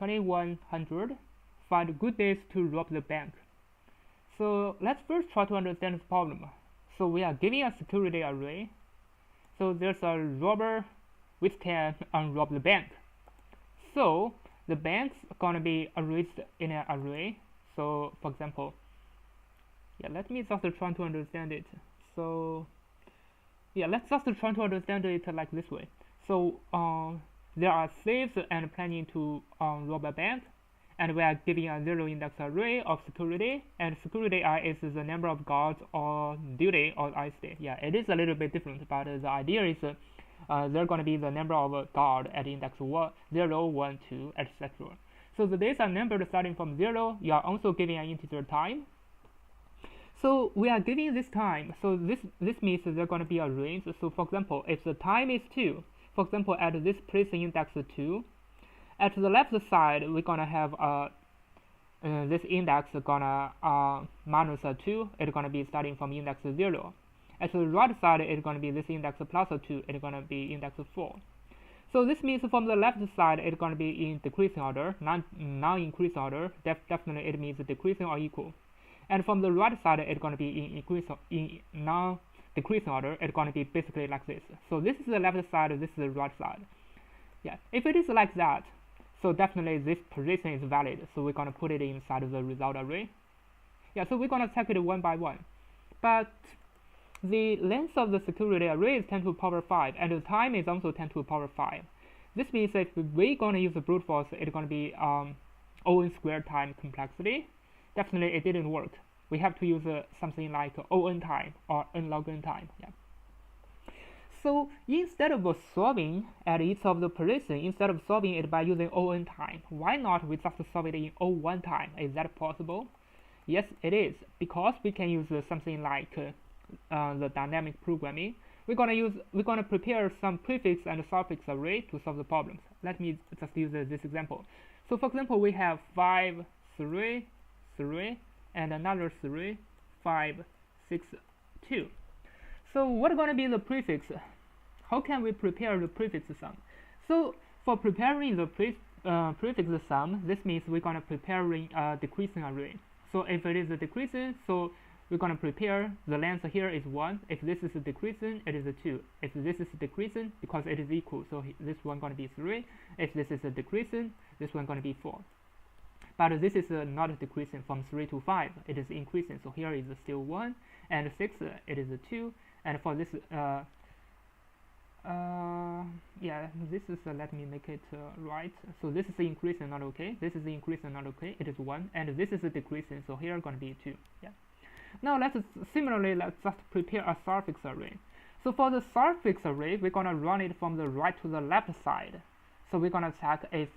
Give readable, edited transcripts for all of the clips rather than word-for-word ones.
2100, find good days to rob the bank. So let's first try to understand this problem. So we are giving a security array. So there's a robber which can unrob the bank. So the bank's gonna be arranged in an array. So for example, let me just try to understand it. So let's just try to understand it like this way. So there are thieves and planning to rob a bank, and we are giving a zero index array of security, and security I is the number of guards or duty or IC. It is a little bit different, but the idea is they're going to be the number of guard at index 1, 0, 1, 2, etc. So the days are numbered starting from 0. You are also giving an integer time. So we are giving this time. So this means they're going to be a range. So for example, if the time is 2, for example, at this place index 2, at the left side we're gonna have this index gonna minus 2. It's gonna be starting from index 0. At the right side it's gonna be this index plus 2. It's gonna be index 4. So this means from the left side it's gonna be in decreasing order, non-increase order. Definitely it means decreasing or equal. And from the right side it's gonna be in non-decreasing order. It's gonna be basically like this. So this is the left side, this is the right side. If it is like that, so definitely this position is valid. So we're gonna put it inside of the result array. So we're gonna check it one by one. But the length of the security array is 10 to the power 5, and the time is also 10 to the power 5. This means that if we're gonna use the brute force, it's gonna be O(n) squared time complexity. Definitely it didn't work. We have to use something like O(n) time or n log n time. So instead of solving at each of the position, instead of solving it by using O(n) time, why not we just solve it in O(1) time? Is that possible? Yes, it is, because we can use something like the dynamic programming. We're gonna prepare some prefix and suffix array to solve the problems. Let me just use this example. So for example, we have 5, 3, 3, and another 3, 5, 6, 2. So what's going to be the prefix? How can we prepare the prefix sum? So for preparing the prefix sum, this means we're going to prepare a decreasing array. So if it is a decreasing, so we're going to prepare the length here is 1. If this is a decreasing, it is a 2. If this is a decreasing, because it is equal, so this one going to be 3. If this is a decreasing, this one going to be 4. But this is not decreasing from 3 to 5. It is increasing. So here is still 1, and 6 it is a 2. And for this, this is let me make it right. So this is increasing, not okay. This is increasing, not okay. It is 1, and this is a decreasing. So here going to be 2. Now let's just prepare a suffix array. So for the suffix array, we're gonna run it from the right to the left side. So we're gonna check if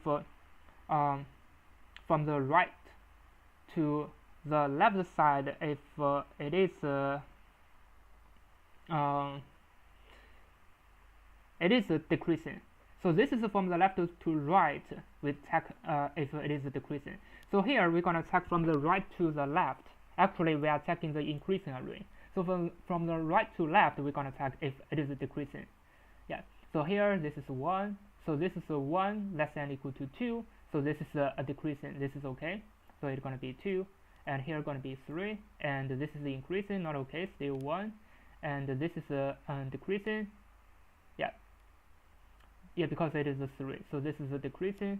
from the right to the left side, if it is decreasing. So this is from the left to right. We check if it is decreasing. So here we're gonna check from the right to the left. Actually, we are checking the increasing array. So from the right to left, we're gonna check if it is decreasing. So here this is 1. So this is a 1 less than or equal to 2. So this is a decreasing. This is okay. So it's gonna be 2, and here gonna be 3, and this is the increasing, not okay, still 1, and this is a decreasing. Because it is a 3. So this is a decreasing.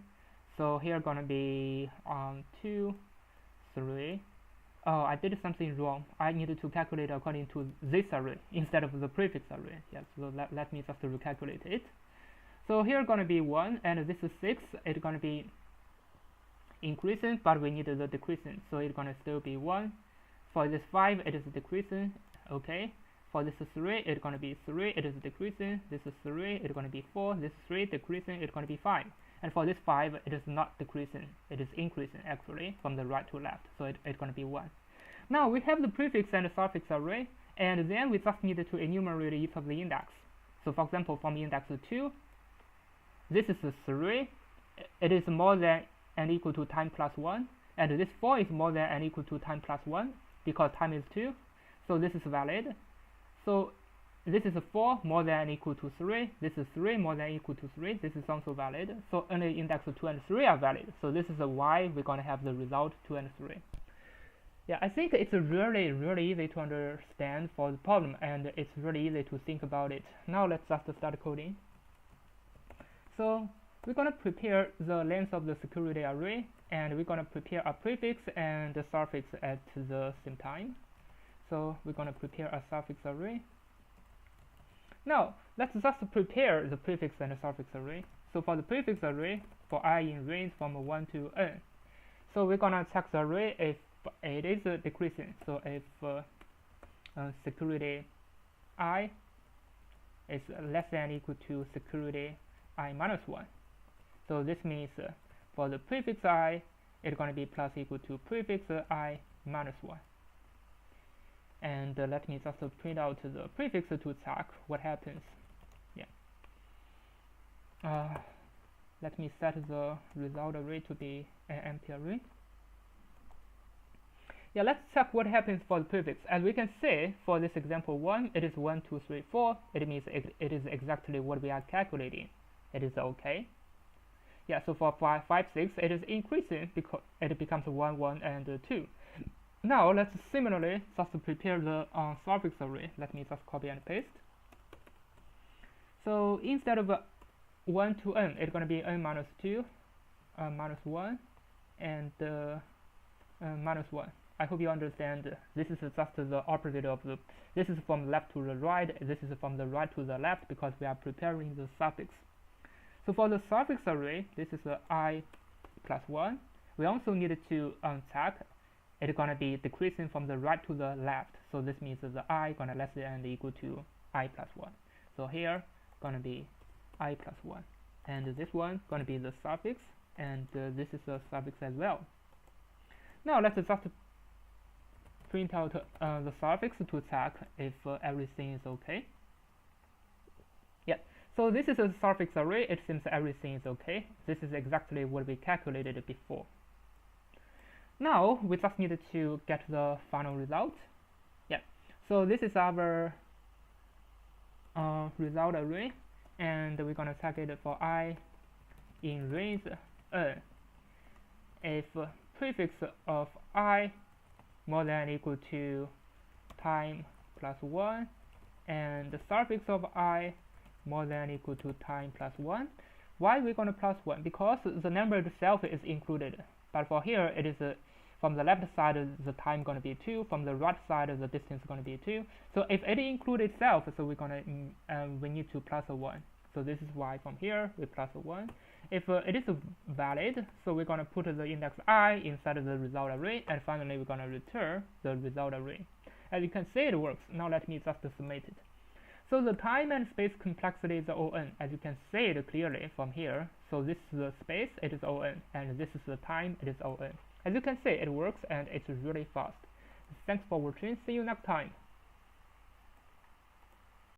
So here gonna be 2, 3. Oh, I did something wrong. I needed to calculate according to this array instead of the prefix array. So let me just recalculate it. So here gonna be 1, and this is 6. It's gonna be increasing, but we need the decreasing. So it's gonna still be 1. For this 5, it is decreasing. Okay. For this 3, it's gonna be 3. It is decreasing. This is 3. It's gonna be 4. This 3 decreasing. It's gonna be 5. And for this 5, it is not decreasing. It is increasing actually from the right to left. So it's going to be 1. Now we have the prefix and the suffix array, and then we just need to enumerate each of the index. So for example, from index 2, this is 3. It is more than and equal to time plus 1. And this 4 is more than and equal to time plus 1 because time is 2. So this is valid. So this is 4 more than equal to 3, this is 3 more than equal to 3, this is also valid, so only index 2 and 3 are valid, so this is why we're going to have the result 2 and 3. Yeah, I think it's really easy to understand for the problem, and it's really easy to think about it. Now let's just start coding. So we're going to prepare the length of the security array, and we're going to prepare a prefix and a suffix at the same time. So we're going to prepare a suffix array. Now let's just prepare the prefix and the suffix array. So for the prefix array, for I in range from 1 to n, so we're going to check the array if it is decreasing. So if security I is less than or equal to security I minus 1. So this means for the prefix I, it's going to be plus equal to prefix I minus 1. And let me just print out the prefix to check what happens. Yeah. Let me set the result array to be an empty array. Yeah, let's check what happens for the prefix. As we can see, for this example 1, it is 1, 2, 3, 4. It means it is exactly what we are calculating. It is okay. Yeah, so for 5, 6, it is increasing because it becomes 1, 1, and 2. Now let's similarly just prepare the suffix array. Let me just copy and paste. So instead of 1 to n, it's going to be n minus 2, minus 1, and minus 1. I hope you understand. This is just the opposite of the. This is from left to the right. This is from the right to the left because we are preparing the suffix. So for the suffix array, this is I plus 1. We also need to check it's going to be decreasing from the right to the left. So this means the I going to less than or equal to I plus 1. So here going to be I plus 1, and this one going to be the suffix, and this is the suffix as well. Now let's just print out the suffix to check if everything is okay. Yeah, so this is a suffix array. It seems everything is okay. This is exactly what we calculated before. Now we just need to get the final result. Yeah, so this is our result array, and we're gonna check it for I in range n. If prefix of I more than or equal to time plus 1, and the suffix of I more than or equal to time plus 1. Why we're going to plus 1? Because the number itself is included, but for here it is from the left side the time going to be 2, from the right side the distance is going to be 2. So if it includes itself, so we're going to we need to plus a 1. So this is why from here we plus a 1. If it is valid, so we're going to put the index I inside of the result array, and finally we're going to return the result array. As you can see, it works. Now let me just submit it. So the time and space complexity is O(n), as you can see it clearly from here. So this is the space, it is O(n), and this is the time, it is O(n). As you can see, it works and it's really fast. Thanks for watching. See you next time.